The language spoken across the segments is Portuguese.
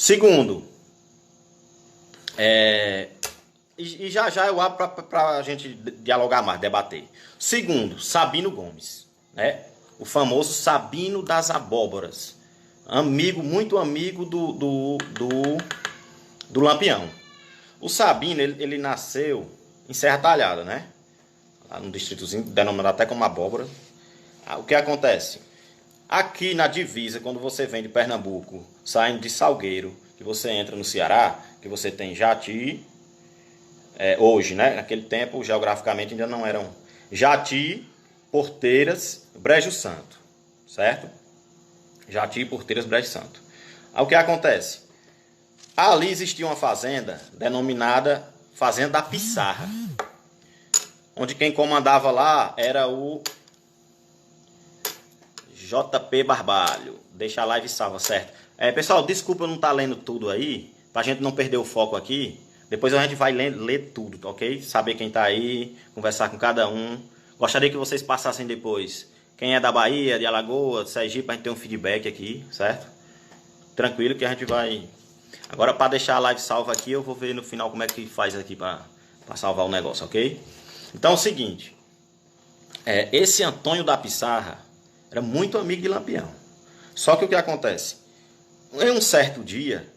Segundo, e já já eu abro para a gente dialogar mais, debater. Segundo, Sabino Gomes, né? O famoso Sabino das Abóboras. Amigo, muito amigo do Lampião. O Sabino, ele nasceu em Serra Talhada, né? Lá num distritozinho denominado até como Abóbora. O que acontece? Aqui na divisa, quando você vem de Pernambuco, saindo de Salgueiro, que você entra no Ceará, que você tem Jati, hoje, né? Naquele tempo, geograficamente, ainda não eram Jati, Porteiras, Brejo Santo, certo? Jati, Porteiras, Brejo Santo. Aí o que acontece? Ali existia uma fazenda denominada Fazenda da Pissarra, onde quem comandava lá era o JP Barbalho. Deixa a live salva, certo? Pessoal, desculpa eu não estar lendo tudo aí, pra gente não perder o foco aqui. Depois a gente vai ler tudo, ok? Saber quem tá aí, conversar com cada um. Gostaria que vocês passassem depois quem é da Bahia, de Alagoas, de Sergipe, pra gente ter um feedback aqui, certo? Tranquilo que a gente vai... Agora, para deixar a live salva aqui, eu vou ver no final como é que faz aqui para salvar o negócio, ok? Então é o seguinte, esse Antônio da Pissarra era muito amigo de Lampião. Só que o que acontece? Em um certo dia,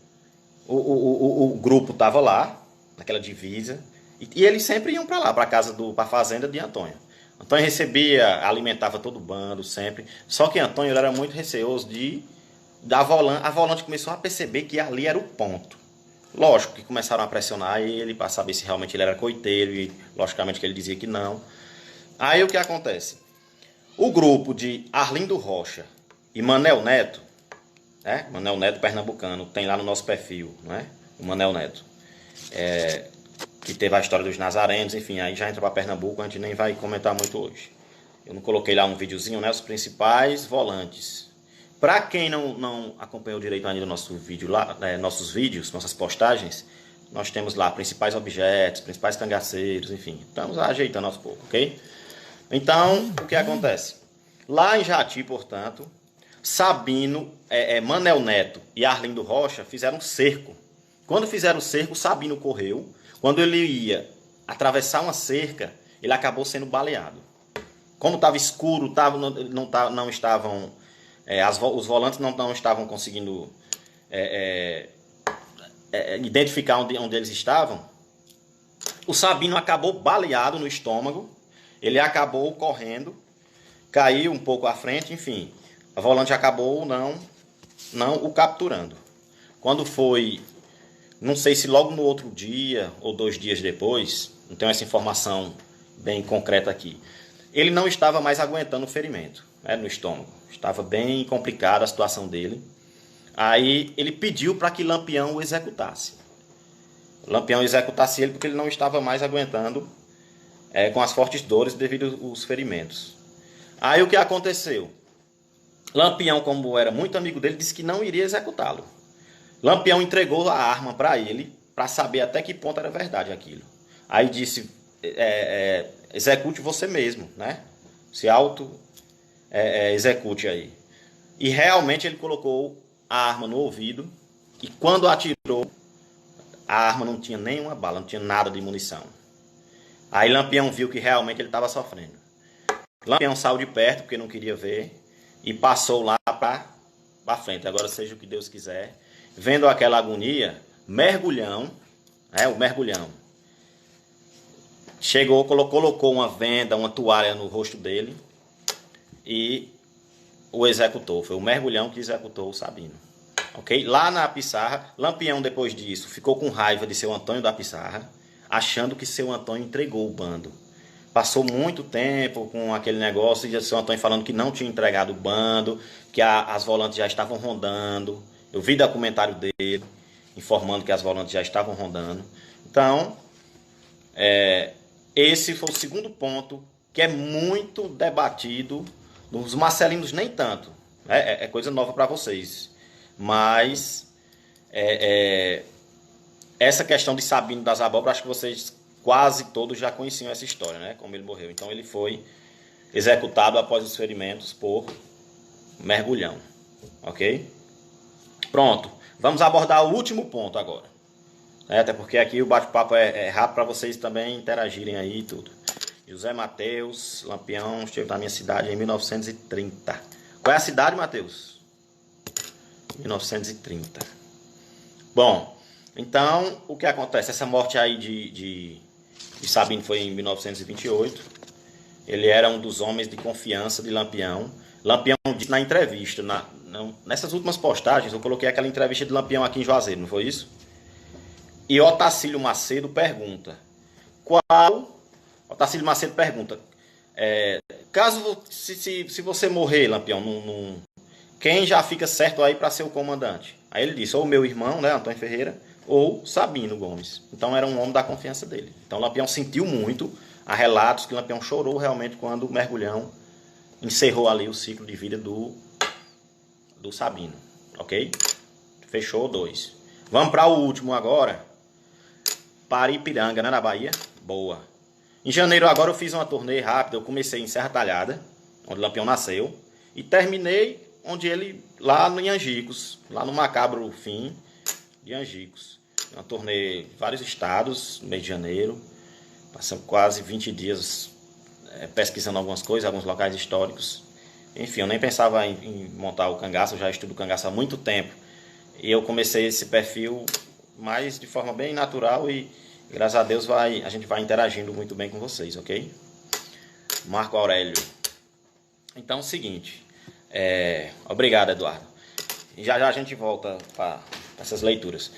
o grupo estava lá, naquela divisa, e eles sempre iam para lá, para a fazenda de Antônio. Antônio recebia, alimentava todo o bando, sempre. Só que Antônio ele era muito receoso a volante começou a perceber que ali era o ponto. Lógico que começaram a pressionar ele para saber se realmente ele era coiteiro, e logicamente que ele dizia que não. Aí o que acontece? O grupo de Arlindo Rocha e Manel Neto, né? Manel Neto pernambucano, tem lá no nosso perfil, né? O Manel Neto, que teve a história dos nazarenos, enfim, aí já entra para Pernambuco, a gente nem vai comentar muito hoje. Eu não coloquei lá um videozinho, né? Os principais volantes. Para quem não acompanhou direito ainda o nosso vídeo lá, nossos vídeos, nossas postagens, nós temos lá principais objetos, principais cangaceiros, enfim. Estamos ajeitando aos poucos, ok? Então, o que acontece? Lá em Jati, portanto, Sabino, Manel Neto e Arlindo Rocha fizeram um cerco. Quando fizeram o cerco, Sabino correu. Quando ele ia atravessar uma cerca, ele acabou sendo baleado. Como estava escuro, não estavam... os volantes não estavam conseguindo identificar onde eles estavam. O Sabino acabou baleado no estômago. Ele acabou correndo, caiu um pouco à frente, enfim. A volante acabou não o capturando. Quando foi, não sei se logo no outro dia ou 2 dias depois, não tenho essa informação bem concreta aqui, ele não estava mais aguentando o ferimento, no estômago. Estava bem complicada a situação dele. Aí ele pediu para que Lampião o executasse. Lampião executasse ele porque ele não estava mais aguentando com as fortes dores devido aos ferimentos. Aí o que aconteceu? Lampião, como era muito amigo dele, disse que não iria executá-lo. Lampião entregou a arma para ele, para saber até que ponto era verdade aquilo. Aí disse, execute você mesmo, né? Se execute aí. E realmente ele colocou a arma no ouvido, e quando atirou, a arma não tinha nenhuma bala, não tinha nada de munição. Aí Lampião viu que realmente ele estava sofrendo. Lampião saiu de perto, porque não queria ver, e passou lá para frente. Agora seja o que Deus quiser. Vendo aquela agonia, Mergulhão, o Mergulhão, chegou, colocou uma venda, uma toalha no rosto dele, e o executou. Foi o Mergulhão que executou o Sabino. Ok? Lá na Pissarra, Lampião, depois disso, ficou com raiva de seu Antônio da Pissarra, achando que seu Antônio entregou o bando. Passou muito tempo com aquele negócio e seu Antônio falando que não tinha entregado o bando, que as volantes já estavam rondando. Eu vi documentário dele informando que as volantes já estavam rondando. Então, esse foi o segundo ponto que é muito debatido. Nos Marcelinos nem tanto. É coisa nova para vocês. Mas essa questão de Sabino das Abóboras, acho que vocês quase todos já conheciam essa história, né? Como ele morreu. Então ele foi executado após os ferimentos por Mergulhão. Ok? Pronto. Vamos abordar o último ponto agora. Até porque aqui o bate-papo é rápido para vocês também interagirem aí e tudo. José Mateus, Lampião, esteve na minha cidade em 1930. Qual é a cidade, Mateus? 1930. Bom, então o que acontece? Essa morte aí de Sabino foi em 1928. Ele era um dos homens de confiança de Lampião. Lampião disse na entrevista, nessas últimas postagens, eu coloquei aquela entrevista de Lampião aqui em Juazeiro, não foi isso? E Otacílio Macedo pergunta, Otacílio Macedo pergunta, caso se você morrer, Lampião, quem já fica certo aí para ser o comandante? Aí ele disse, ou meu irmão, né, Antônio Ferreira, ou Sabino Gomes. Então era um homem da confiança dele. Então Lampião sentiu muito. Há relatos que Lampião chorou realmente quando o mergulhão encerrou ali o ciclo de vida do Sabino. Ok? Fechou 2. Vamos para o último agora. Paripiranga, né, na Bahia? Boa. Em janeiro agora eu fiz uma turnê rápida. Eu comecei em Serra Talhada, onde Lampião nasceu. E terminei onde ele, lá em Angicos. Lá no macabro fim de Angicos. Uma turnê em vários estados, no mês de janeiro. Passamos quase 20 dias pesquisando algumas coisas, alguns locais históricos. Enfim, eu nem pensava em montar o cangaço, eu já estudo cangaço há muito tempo. E eu comecei esse perfil mais de forma bem natural e graças a Deus a gente vai interagindo muito bem com vocês, ok? Marco Aurélio. Então é o seguinte, obrigado, Eduardo. E já já a gente volta para essas leituras.